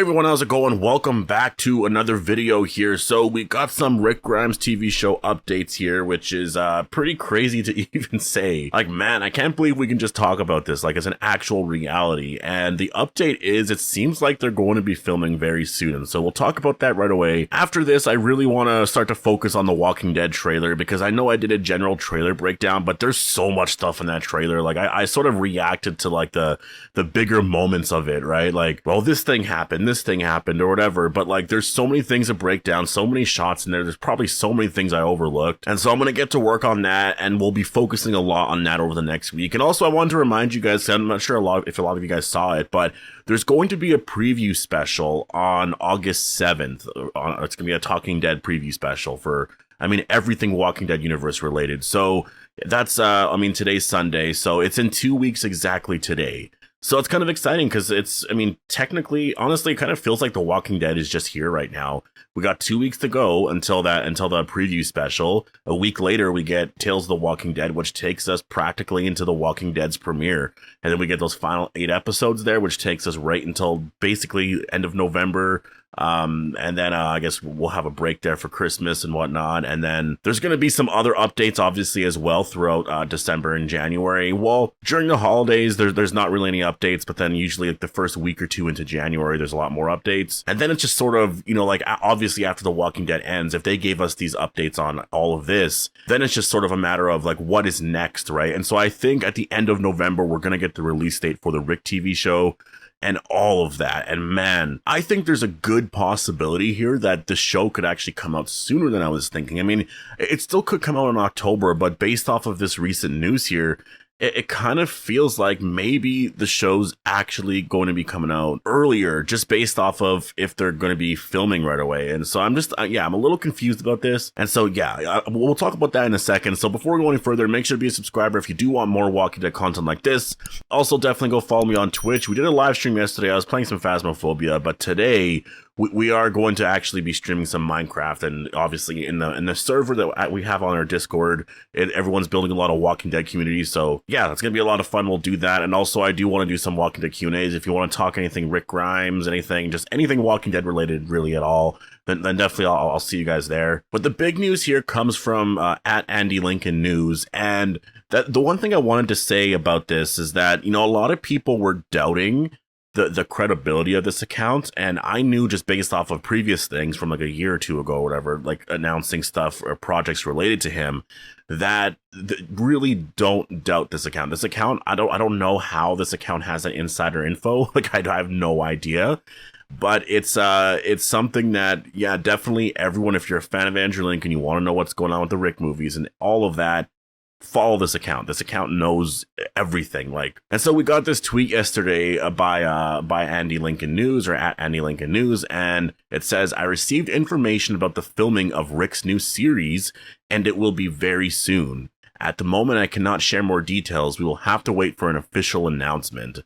Everyone, how's it going? Welcome back to another video here. So we got some Rick Grimes TV show updates here, which is pretty crazy to even say. Like, man, I can't believe we can just talk about this like it's an actual reality. And the update is it seems like they're going to be filming very soon. So we'll talk about that right away. After this, I really want to start to focus on the Walking Dead trailer because I know I did a general trailer breakdown, but there's so much stuff in that trailer. Like I sort of reacted to like the bigger moments of it, right? Like, well, this thing happened or whatever, but like there's so many things to break down, so many shots in there. There's probably so many things I overlooked. And so I'm going to get to work on that, and we'll be focusing a lot on that over the next week. And also I wanted to remind you guys, I'm not sure if a lot of you guys saw it, but there's going to be a preview special on August 7th. It's going to be a Talking Dead preview special for, everything Walking Dead universe related. So that's, today's Sunday, so it's in 2 weeks exactly today. So it's kind of exciting because technically, honestly, it kind of feels like The Walking Dead is just here right now. We got 2 weeks to go until the preview special. A week later, we get Tales of the Walking Dead, which takes us practically into The Walking Dead's premiere. And then we get those final 8 episodes there, which takes us right until basically end of November. And then I guess we'll have a break there for Christmas and whatnot. And then there's going to be some other updates, obviously, as well throughout December and January. Well, during the holidays, there's not really any updates, but then usually like the first week or two into January, there's a lot more updates. And then it's just sort of, obviously after The Walking Dead ends, if they gave us these updates on all of this, then it's just sort of a matter of like, what is next, right? And so I think at the end of November, we're going to get the release date for the Rick TV show and all of that. And man, I think there's a good possibility here that the show could actually come out sooner than I was thinking. It still could come out in October, but based off of this recent news here, it kind of feels like maybe the show's actually going to be coming out earlier, just based off of if they're going to be filming right away. And so I'm just, I'm a little confused about this. And so, we'll talk about that in a second. So before we go any further, make sure to be a subscriber if you do want more Walking Dead content like this. Also, definitely go follow me on Twitch. We did a live stream yesterday. I was playing some Phasmophobia, but today we are going to actually be streaming some Minecraft, and obviously in the server that we have on our Discord, everyone's building a lot of Walking Dead communities. So yeah, that's gonna be a lot of fun. We'll do that, and also I do want to do some Walking Dead Q&As. If you want to talk anything Rick Grimes, just anything Walking Dead related, really at all, then definitely I'll see you guys there. But the big news here comes from at Andy Lincoln News, and that the one thing I wanted to say about this is that a lot of people were doubting the credibility of this account, and I knew just based off of previous things from like a year or two ago or whatever, like announcing stuff or projects related to him, that really don't doubt this account. This account, I don't know how this account has that insider info. Like I have no idea. But it's something that, yeah, definitely everyone, if you're a fan of Andrew Lincoln, you want to know what's going on with the Rick movies and all of that, follow this account. This account knows everything. And so we got this tweet yesterday by Andy Lincoln News, or at Andy Lincoln News, and it says, "I received information about the filming of Rick's new series, and it will be very soon. At the moment, I cannot share more details. We will have to wait for an official announcement."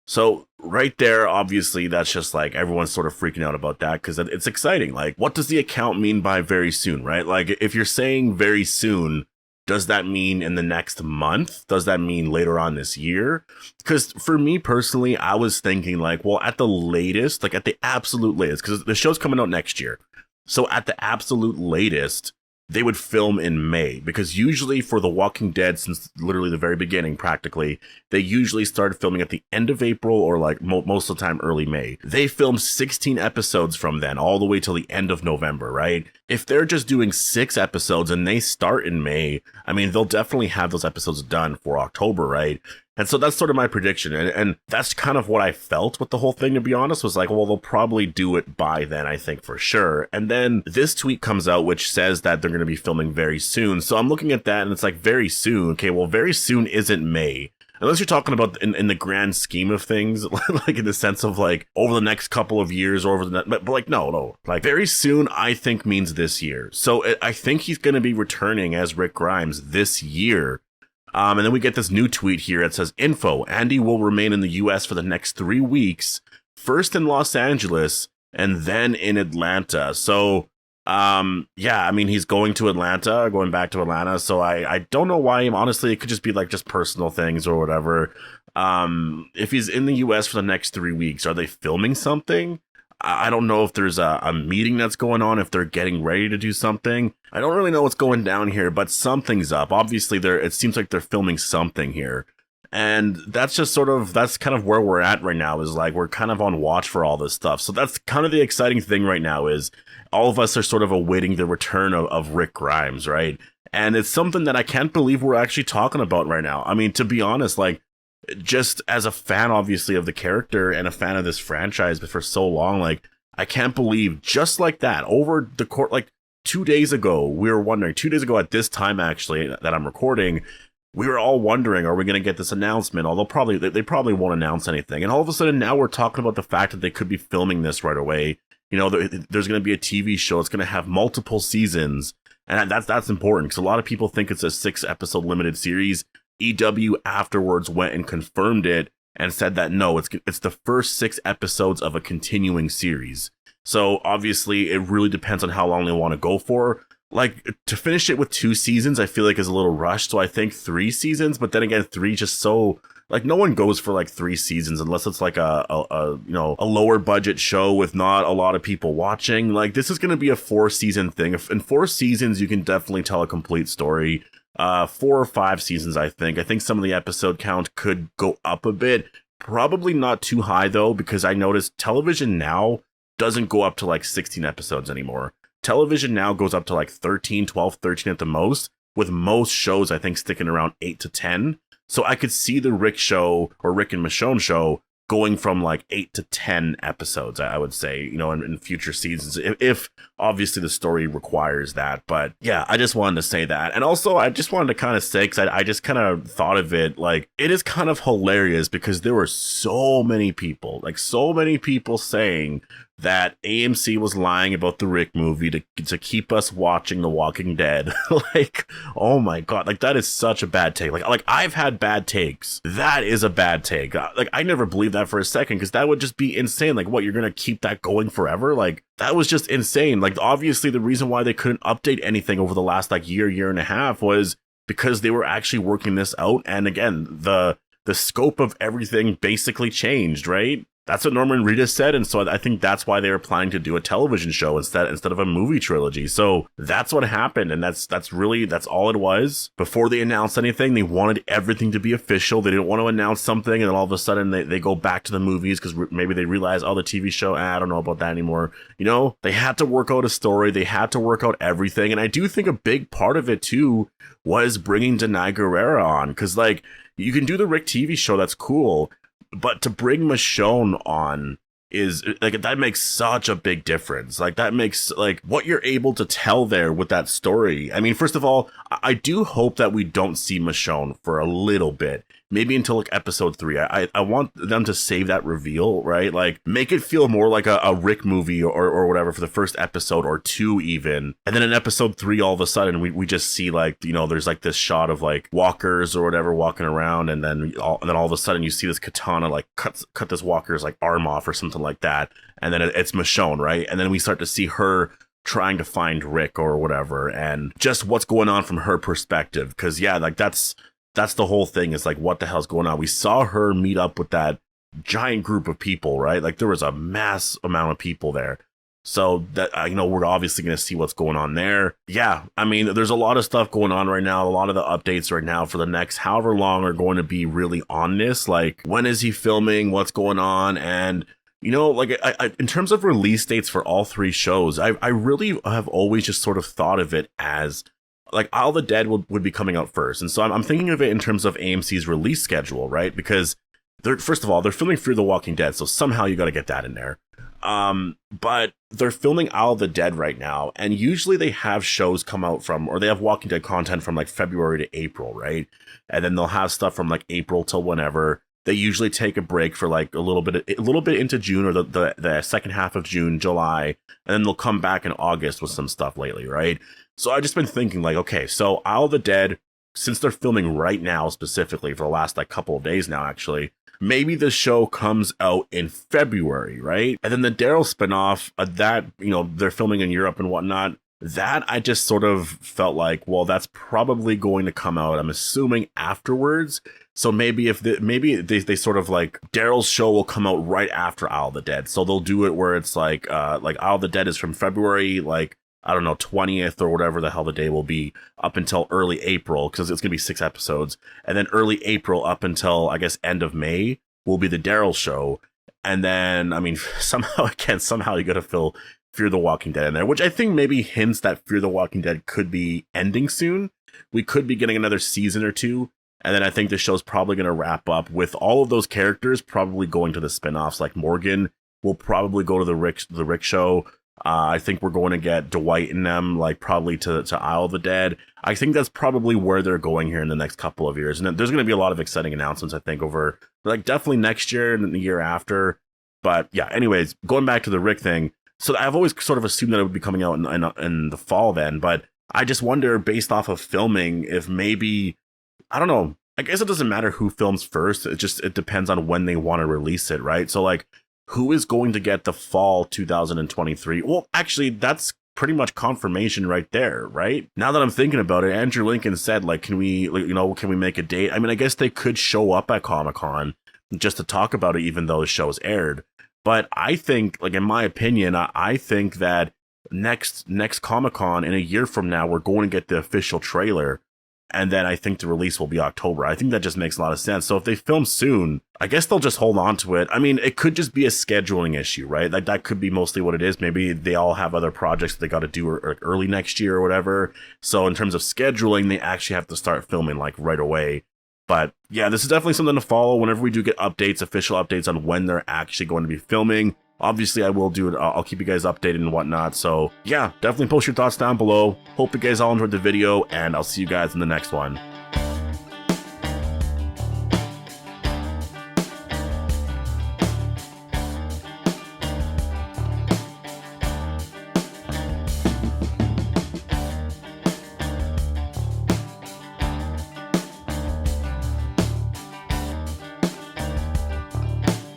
So right there, obviously, that's just like everyone's sort of freaking out about that because it's exciting. Like, what does the account mean by very soon, right? Like, if you're saying very soon, does that mean in the next month? Does that mean later on this year? Because for me personally, I was thinking like, well, at the latest, like at the absolute latest, because the show's coming out next year. So at the absolute latest, they would film in May, because usually for The Walking Dead, since literally the very beginning, practically, they usually started filming at the end of April or like most of the time early May. They filmed 16 episodes from then all the way till the end of November, right? If they're just doing 6 episodes and they start in May, they'll definitely have those episodes done for October, right? And so that's sort of my prediction. And that's kind of what I felt with the whole thing, to be honest, was like, well, they'll probably do it by then, I think, for sure. And then this tweet comes out, which says that they're going to be filming very soon. So I'm looking at that and it's like, very soon. Okay, well, very soon isn't May. Unless you're talking about in the grand scheme of things, like in the sense of like over the next couple of years or over the but like, no. Like very soon, I think means this year. So I think he's going to be returning as Rick Grimes this year. And then we get this new tweet here. It says, "Info, Andy will remain in the US for the next 3 weeks, first in Los Angeles and then in Atlanta." So, he's going to Atlanta, going back to Atlanta. So I don't know why. Honestly, it could just be like just personal things or whatever. If he's in the US for the next 3 weeks, are they filming something? I don't know if there's a meeting that's going on, if they're getting ready to do something. I don't really know what's going down here, but something's up. Obviously, it seems like they're filming something here. And that's kind of where we're at right now, is like we're kind of on watch for all this stuff. So that's kind of the exciting thing right now, is all of us are sort of awaiting the return of Rick Grimes, right? And it's something that I can't believe we're actually talking about right now. I mean, to be honest, like, just as a fan, obviously, of the character and a fan of this franchise, but for so long, like, I can't believe just like that over the court, like 2 days ago, we were wondering, 2 days ago at this time, actually, that I'm recording, we were all wondering, are we going to get this announcement? Although they probably won't announce anything. And all of a sudden now we're talking about the fact that they could be filming this right away. You know, there's going to be a TV show. It's going to have multiple seasons. And that's important, because a lot of people think it's a 6-episode limited series. EW afterwards went and confirmed it and said that no, it's the first 6 episodes of a continuing series. So obviously it really depends on how long they want to go for. Like, to finish it with 2 seasons, I feel like is a little rushed. So I think 3 seasons, but then again, 3 just so, like, no one goes for like 3 seasons unless it's like a lower budget show with not a lot of people watching. Like, this is going to be a 4-season thing. In 4 seasons, you can definitely tell a complete story. 4 or 5 seasons, I think. I think some of the episode count could go up a bit. Probably not too high, though, because I noticed television now doesn't go up to like 16 episodes anymore. Television now goes up to like 13, 12, 13 at the most, with most shows, I think, sticking around 8 to 10. So I could see the Rick show, or Rick and Michonne show, going from like 8 to 10 episodes, I would say, you know, in future seasons, if obviously the story requires that. But yeah, I just wanted to say that. And also, I just wanted to kind of say, because I just kind of thought of it, like, it is kind of hilarious because there were so many people saying that AMC was lying about the Rick movie to keep us watching The Walking Dead. Like, oh my God, like, that is such a bad take. Like I've had bad takes. That is a bad take. Like, I never believed that for a second, because that would just be insane. Like, what, you're gonna keep that going forever? Like, that was just insane. Like, obviously the reason why they couldn't update anything over the last like year and a half was because they were actually working this out. And again, the scope of everything basically changed, right? That's what Norman Reedus said, and so I think that's why they were planning to do a television show instead of a movie trilogy. So that's what happened, and that's all it was. Before they announced anything, they wanted everything to be official. They didn't want to announce something, and then all of a sudden they go back to the movies because maybe they realize, oh, the TV show, I don't know about that anymore. You know, they had to work out a story. They had to work out everything, and I do think a big part of it too was bringing Denai Guerrera on, because like, you can do the Rick TV show, that's cool. But to bring Michonne on is like, that makes such a big difference. Like, that makes like what you're able to tell there with that story. I mean, first of all, I do hope that we don't see Michonne for a little bit. Maybe until like episode 3. I want them to save that reveal, right? Like, make it feel more like a Rick movie or whatever for the first episode or 2 even. And then in episode 3, all of a sudden, we just see like, you know, there's like this shot of like walkers or whatever walking around. And then all of a sudden you see this katana like cut this walker's like arm off or something like that. And then it's Michonne, right? And then we start to see her trying to find Rick or whatever, and just what's going on from her perspective. Because yeah, like that's the whole thing, is like, what the hell's going on? We saw her meet up with that giant group of people, right? Like, there was a mass amount of people there. So that, you know, we're obviously going to see what's going on there. Yeah, I mean, there's a lot of stuff going on right now. A lot of the updates right now for the next however long are going to be really on this. Like, when is he filming? What's going on? And, you know, like, I in terms of release dates for all 3 shows, I really have always just sort of thought of it as, like, Isle of the Dead would be coming out first. And so I'm thinking of it in terms of AMC's release schedule, right? Because first of all, they're filming Fear the Walking Dead, so somehow you got to get that in there. But they're filming Isle of the Dead right now, and usually they have shows come out from, or they have Walking Dead content from like February to April, right? And then they'll have stuff from like April till whenever. They usually take a break for like a little bit into June, or the second half of June, July, and then they'll come back in August with some stuff lately, right? So I've just been thinking like, okay, so Isle of the Dead, since they're filming right now specifically for the last like couple of days now, actually, maybe the show comes out in February, right? And then the Daryl spinoff, that, you know, they're filming in Europe and whatnot, that I just sort of felt like, well, that's probably going to come out, I'm assuming, afterwards. So maybe if they sort of like Daryl's show will come out right after Isle of the Dead. So they'll do it where it's like Isle of the Dead is from February, like, I don't know, 20th or whatever the hell the day will be, up until early April, because it's going to be 6 episodes. And then early April up until, I guess, end of May will be the Daryl show. And then, I mean, somehow you got to fill Fear the Walking Dead in there, which I think maybe hints that Fear the Walking Dead could be ending soon. We could be getting another season or two. And then I think the show's probably going to wrap up with all of those characters probably going to the spinoffs. Like Morgan will probably go to the Rick show. I think we're going to get Dwight and them, like, probably to Isle of the Dead. I think that's probably where they're going here in the next couple of years. And there's going to be a lot of exciting announcements, I think, over, like, definitely next year and the year after. But yeah, anyways, going back to the Rick thing. So I've always sort of assumed that it would be coming out in the fall then. But I just wonder, based off of filming, if maybe, I don't know, I guess it doesn't matter who films first. It depends on when they want to release it, right? So, like, who is going to get the fall 2023? Well, actually, that's pretty much confirmation right there, right? Now that I'm thinking about it, Andrew Lincoln said, like, can we make a date? I mean, I guess they could show up at Comic-Con just to talk about it, even though the show's aired. But I think, like, in my opinion, I think that next Comic-Con in a year from now, we're going to get the official trailer. And then I think the release will be October. I think that just makes a lot of sense. So if they film soon, I guess they'll just hold on to it. I mean, it could just be a scheduling issue, right? Like, that could be mostly what it is. Maybe they all have other projects that they got to do early next year or whatever. So in terms of scheduling, they actually have to start filming, like, right away. But yeah, this is definitely something to follow whenever we do get updates, official updates on when they're actually going to be filming. Obviously, I will do it. I'll keep you guys updated and whatnot. So yeah, definitely post your thoughts down below. Hope you guys all enjoyed the video, and I'll see you guys in the next one.